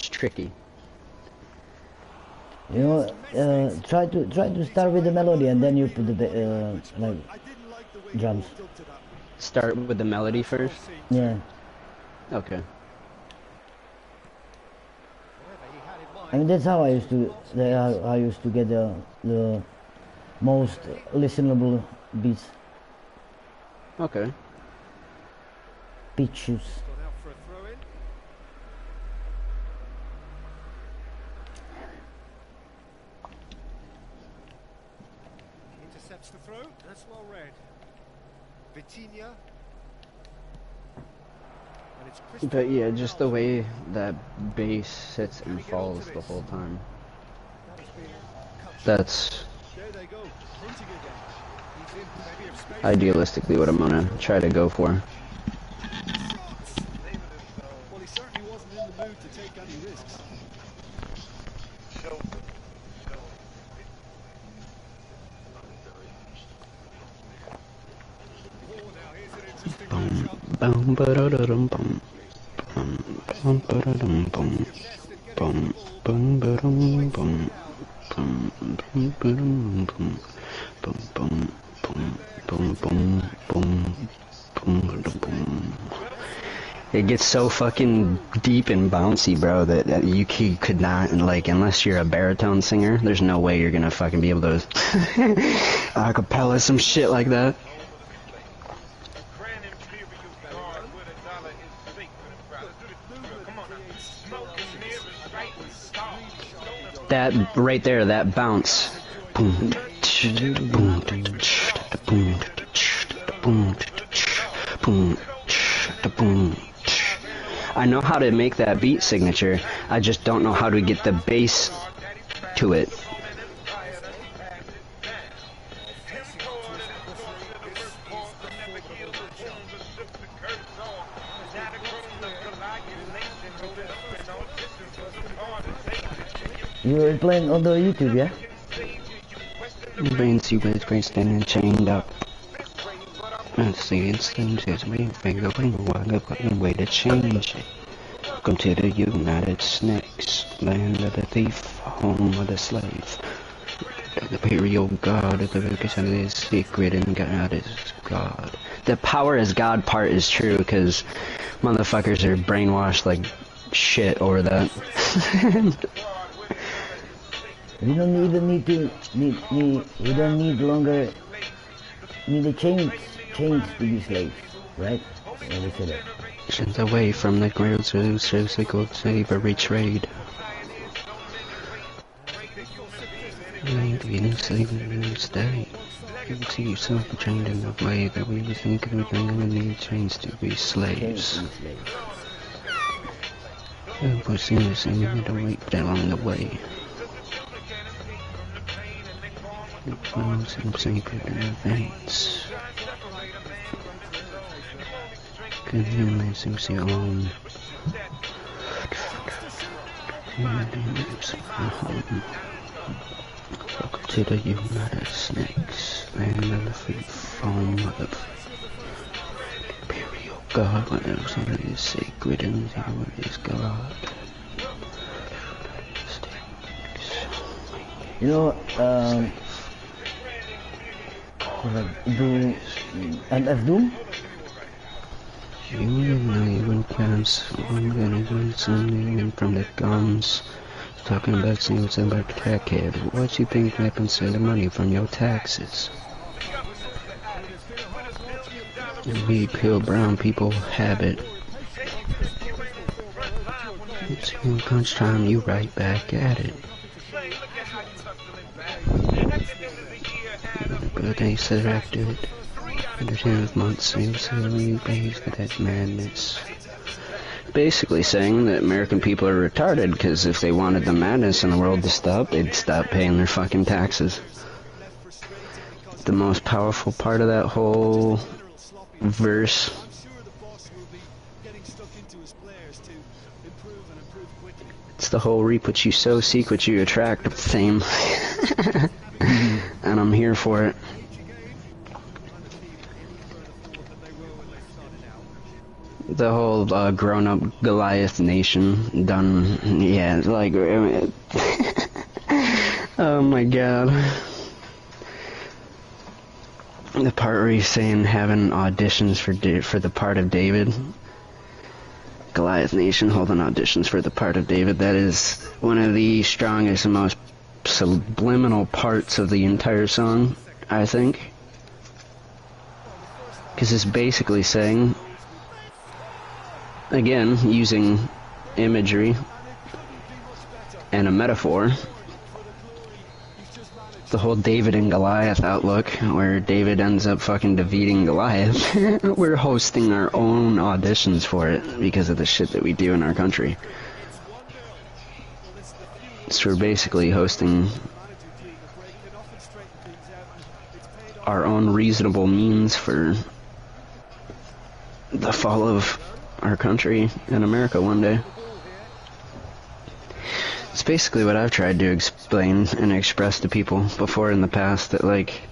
it's tricky. You know, try to start with the melody and then you put the like drums. Start with the melody first? Yeah. Okay. I mean that's how I used to get the most listenable beats. Okay. Pitches. Intercepts the throw. That's well read. Vitinha. But yeah, just the way that bass sits and falls the whole time. That's idealistically what I'm gonna try to go for. Well, he certainly wasn't in the mood to take any risks. Boom, ba-da-da-dum, boom. Boom, ba-da-dum, boom. Boom, boom, ba-dum, boom. Boom, boom, ba-dum, boom. Boom, boom, boom, boom, boom, boom, boom, boom. It gets so fucking deep and bouncy, bro, that you could not, like, unless you're a baritone singer, there's no way you're gonna fucking be able to acapella some shit like that. That right there, that bounce. Boom, boom, boom, boom, boom, boom. I know how to make that beat signature. I just don't know how to get the bass to it. You were playing on the YouTube, yeah? Brains you with great standing chained up. And see it seems as we figure one way to change it. Welcome to the United Snakes, land of the thief, home of the slave. The imperial god of the vocation is secret and God is God. The power as God part is true because motherfuckers are brainwashed like shit over that. We don't even we don't need longer need a change to be slaves, right? Yeah, we said that. Sent away from the grills of physical slavery trade. In slavery stay. You can see yourself trained in the way that we would think everything we need chains to be slaves. And we're seeing the same to wait along the way. Some sacred events. Can you see on? Welcome to the United Snakes, land of the free foam of the imperial god. Whatever is sacred and what is God. You know, MF Doom? You know even plans I'm gonna do something from the guns. Talking about things about crackhead. What you think happens to the money from your taxes? We pure brown people have it. It's crunch time, you right back at it. But they selected the 10th month seems to be based for that madness. Basically saying that American people are retarded because if they wanted the madness in the world to stop, they'd stop paying their fucking taxes. The most powerful part of that whole verse it's the whole reap what you sow, seek what you attract theme. And I'm here for it. The whole grown-up Goliath nation done, yeah, like, oh my god. The part where he's saying having auditions for the part of David. Goliath nation holding auditions for the part of David. That is one of the strongest and most subliminal parts of the entire song, I think. Because it's basically saying, again, using imagery and a metaphor, the whole David and Goliath outlook, where David ends up fucking defeating Goliath. We're hosting our own auditions for it because of the shit that we do in our country. So we're basically hosting our own reasonable means for the fall of our country and America one day. It's basically what I've tried to explain and express to people before in the past, that like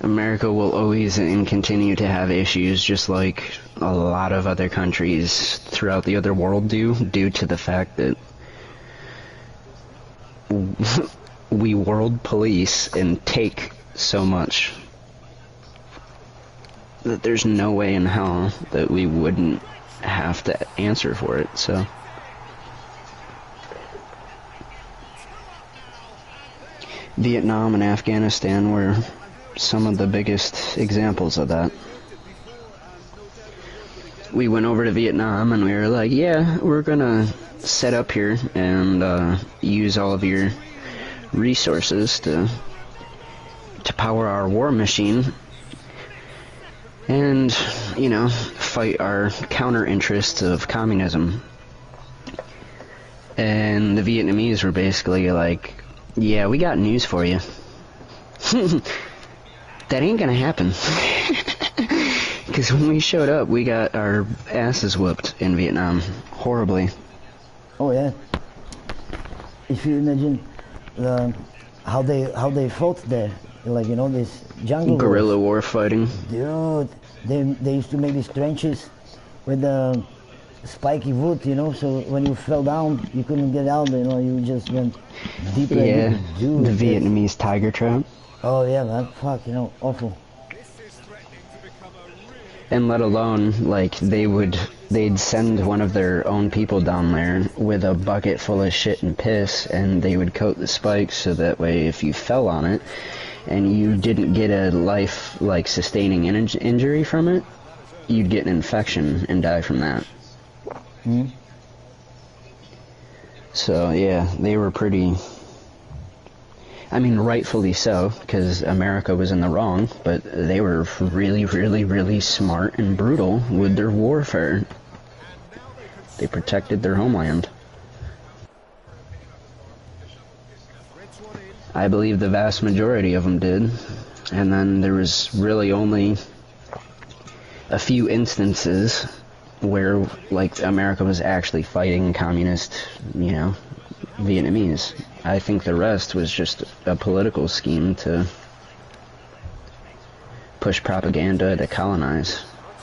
America will always and continue to have issues just like a lot of other countries throughout the other world do, due to the fact that we world police and take so much that there's no way in hell that we wouldn't have to answer for it. So Vietnam and Afghanistan were some of the biggest examples of that. We went over to Vietnam and we were like, yeah, we're gonna set up here and use all of your resources to power our war machine and, you know, fight our counter interests of communism. And the Vietnamese were basically like, yeah, we got news for you. That ain't gonna happen. Because when we showed up, we got our asses whooped in Vietnam. Horribly. Oh yeah. If you imagine how they fought there, like, you know, this jungle guerrilla war fighting. Dude, they used to make these trenches with spiky wood, you know, so when you fell down, you couldn't get out, you know, you just went deeper. Yeah, dude, the Vietnamese tiger trap. Oh yeah, man, fuck, you know, awful. And let alone, like, they'd send one of their own people down there with a bucket full of shit and piss, and they would coat the spikes so that way if you fell on it and you didn't get a life, like, sustaining injury from it, you'd get an infection and die from that. Mm-hmm. So, yeah, they were pretty... I mean, rightfully so, because America was in the wrong, but they were really, really, really smart and brutal with their warfare. They protected their homeland. I believe the vast majority of them did. And then there was really only a few instances where, like, America was actually fighting communist, you know, Vietnamese. I think the rest was just a political scheme to push propaganda to colonize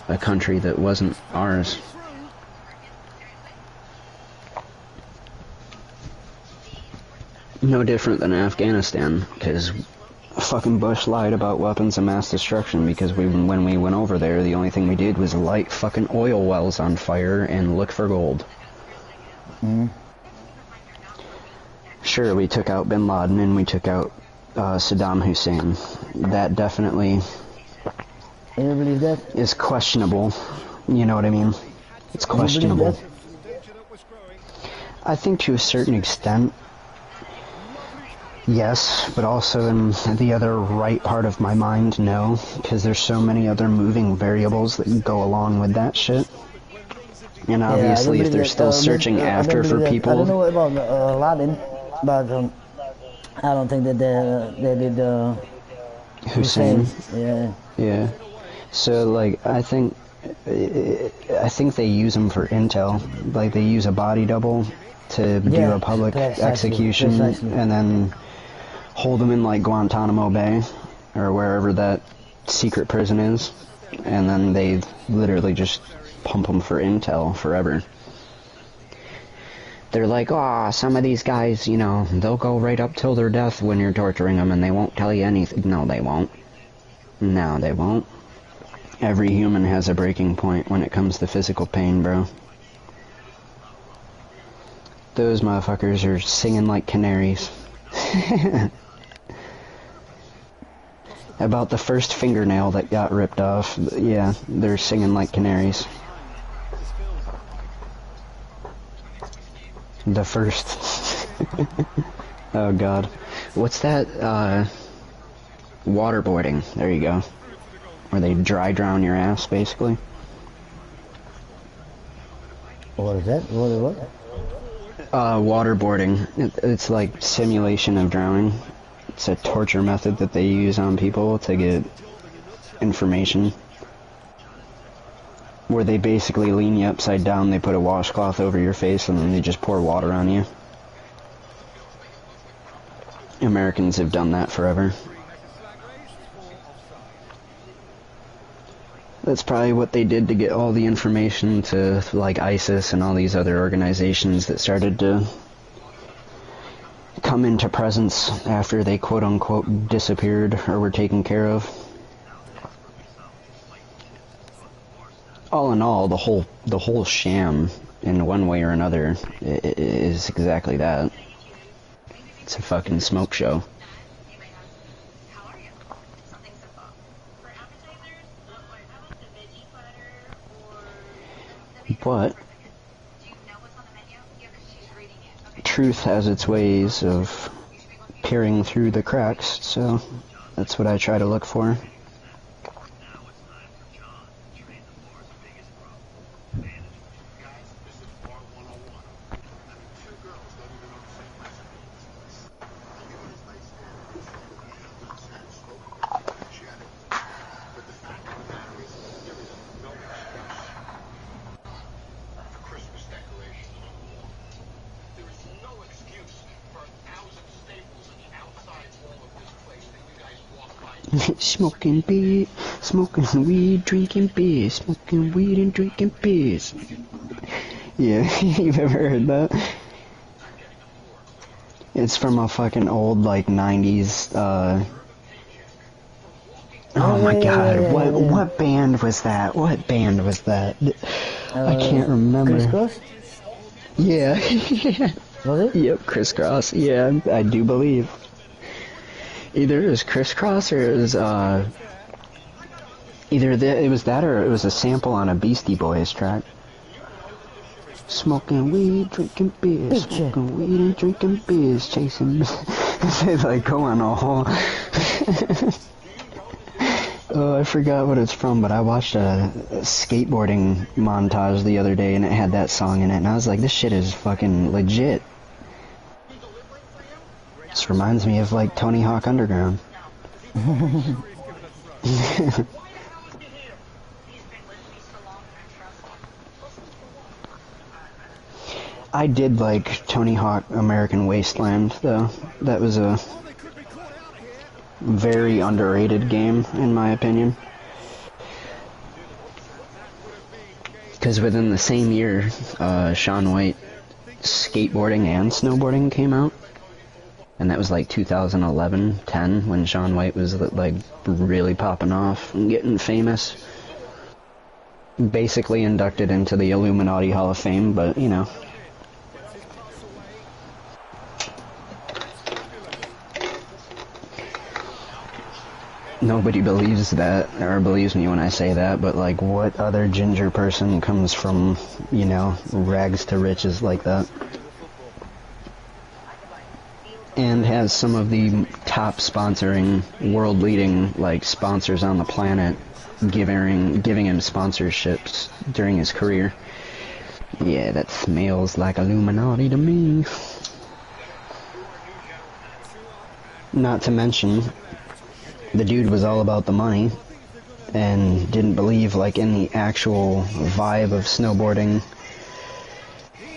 a country that wasn't ours. No different than Afghanistan, because fucking Bush lied about weapons of mass destruction, because when we went over there, the only thing we did was light fucking oil wells on fire and look for gold. Mm. Sure, we took out Bin Laden and we took out Saddam Hussein. That definitely You believe that? is questionable. You know what I mean? It's questionable. You believe I think to a certain extent, yes, but also in the other right part of my mind, no, because there's so many other moving variables that go along with that shit. And obviously, if they're still searching after for people... I don't know about Laden, but I don't think that they did Hussein. Yeah. Yeah. So, like, I think they use them for intel. Like, they use a body double to do a public execution and then hold them in, like, Guantanamo Bay or wherever that secret prison is, and then they literally just pump them for intel forever. They're like, oh, some of these guys, you know, they'll go right up till their death when you're torturing them and they won't tell you anything. No, they won't. No, they won't. Every human has a breaking point when it comes to physical pain, bro. Those motherfuckers are singing like canaries. About the first fingernail that got ripped off, yeah, they're singing like canaries. The first. Oh god. What's that, waterboarding. There you go. Where they dry drown your ass, basically. What is that? What? Waterboarding. It's like simulation of drowning. It's a torture method that they use on people to get information. Where they basically lean you upside down, they put a washcloth over your face, and then they just pour water on you. Americans have done that forever. That's probably what they did to get all the information to, like, ISIS and all these other organizations that started to come into presence after they quote-unquote disappeared or were taken care of. All in all, the whole sham, in one way or another, is exactly that. It's a fucking smoke show. But truth has its ways of peering through the cracks, so that's what I try to look for. Smoking weed, drinking beer, smoking weed and drinking beers. Yeah, you've ever heard that? It's from a fucking old, like, 90s, oh my god, what band was that? What band was that? I can't remember. Criss Cross? Yeah. Was it? Yep, Criss Cross. Yeah, I do believe. Either it was Criss Cross or it was, it was that or it was a sample on a Beastie Boys track. Smoking weed, drinking beer, smoking weed and drinking beers, chasing... They like go on a whole... Oh, I forgot what it's from, but I watched a skateboarding montage the other day and it had that song in it, and I was like, this shit is fucking legit. This reminds me of, like, Tony Hawk Underground. I did like Tony Hawk American Wasteland, though. That was a very underrated game, in my opinion. Because within the same year, Shaun White skateboarding and snowboarding came out. And that was like 2011, 10, when Shaun White was like really popping off and getting famous. Basically inducted into the Illuminati Hall of Fame, but you know. Nobody believes that, or believes me when I say that, but like what other ginger person comes from, you know, rags to riches like that? And has some of the top sponsoring, world-leading, like, sponsors on the planet giving him sponsorships during his career. Yeah, that smells like Illuminati to me. Not to mention, the dude was all about the money and didn't believe, like, in the actual vibe of snowboarding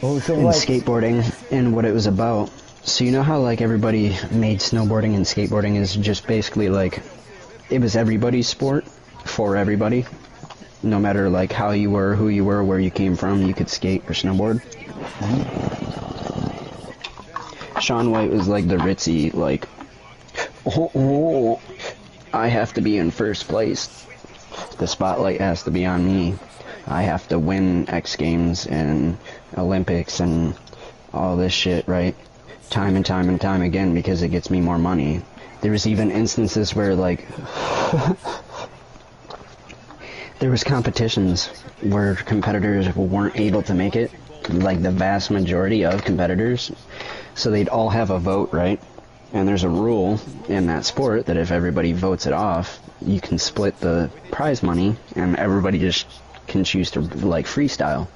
and skateboarding and what it was about. So you know how, like, everybody made snowboarding and skateboarding is just basically, like, it was everybody's sport for everybody? No matter like how you were, who you were, where you came from, you could skate or snowboard. Shaun White was like the ritzy, like, oh, I have to be in first place. The spotlight has to be on me. I have to win X Games and Olympics and all this shit, right? Time and time and time again because it gets me more money. There was even instances where, like, there was competitions where competitors weren't able to make it, like the vast majority of competitors. So they'd all have a vote, right? And there's a rule in that sport that if everybody votes it off, you can split the prize money, and everybody just can choose to, like, freestyle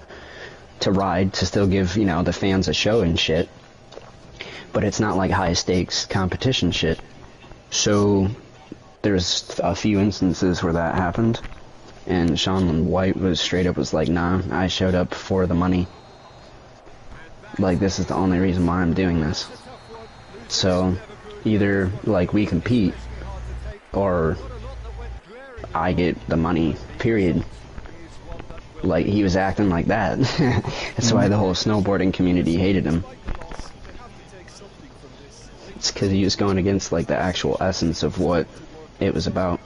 to ride to still give, you know, the fans a show and shit. But it's not like high stakes competition shit. So there's a few instances where that happened, and Shaun White was straight up was like, nah, I showed up for the money. Like, this is the only reason why I'm doing this. So either, like, we compete or I get the money, period. Like, he was acting like that. That's why the whole snowboarding community hated him. It's because he was going against, like, the actual essence of what it was about.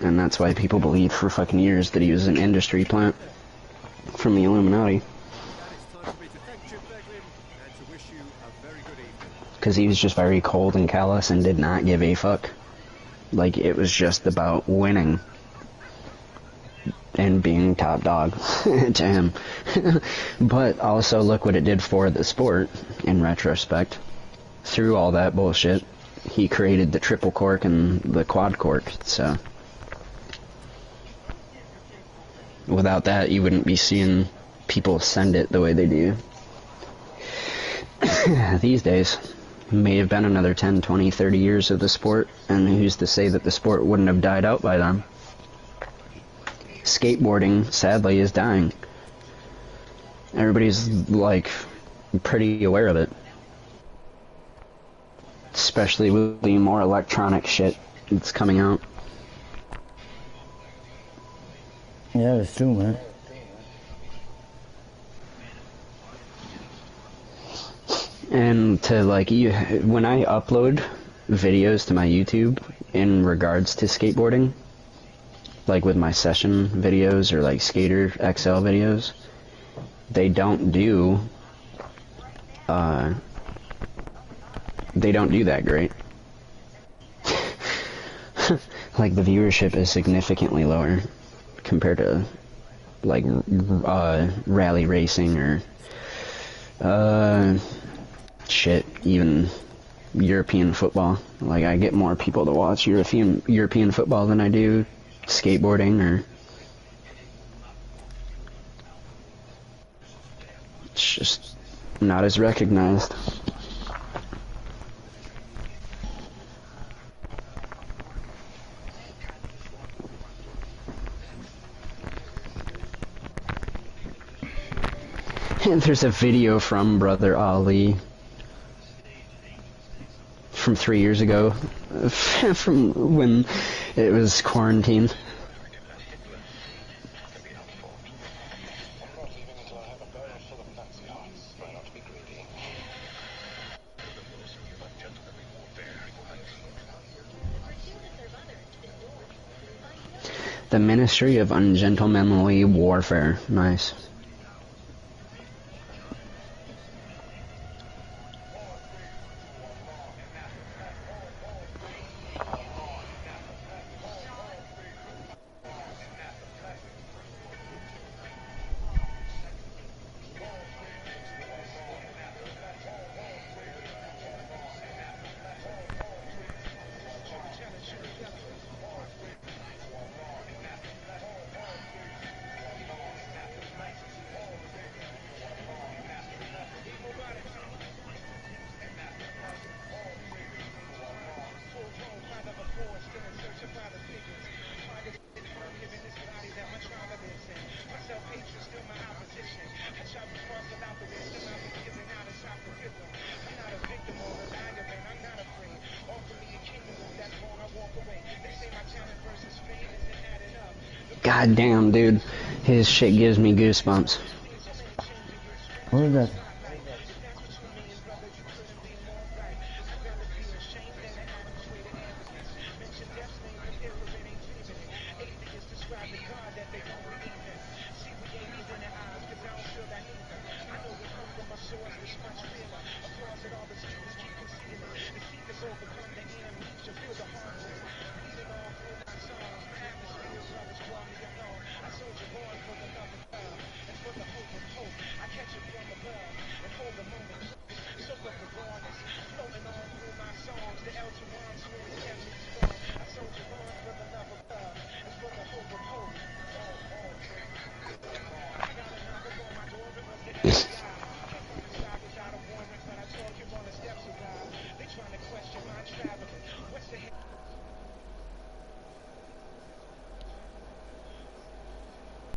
And that's why people believed for fucking years that he was an industry plant from the Illuminati. Because he was just very cold and callous and did not give a fuck. Like, it was just about winning and being top dog to him. But also look what it did for the sport in retrospect. Through all that bullshit, he created the triple cork and the quad cork, so without that you wouldn't be seeing people send it the way they do these days. May have been another 10, 20, 30 years of the sport, and who's to say that the sport wouldn't have died out by then? Skateboarding, sadly, is dying. Everybody's, like, pretty aware of it. Especially with the more electronic shit that's coming out. Yeah, it's true, man. And to, like, when I upload videos to my YouTube in regards to skateboarding, like with my session videos or like Skater XL videos, they don't do that great. Like, the viewership is significantly lower compared to, like, rally racing or shit, even European football. Like, I get more people to watch European football than I do skateboarding, or it's just not as recognized. And there's a video from Brother Ali from 3 years ago, from when it was quarantined. The Ministry of Ungentlemanly Warfare. Nice. God damn, dude. His shit gives me goosebumps. What is that?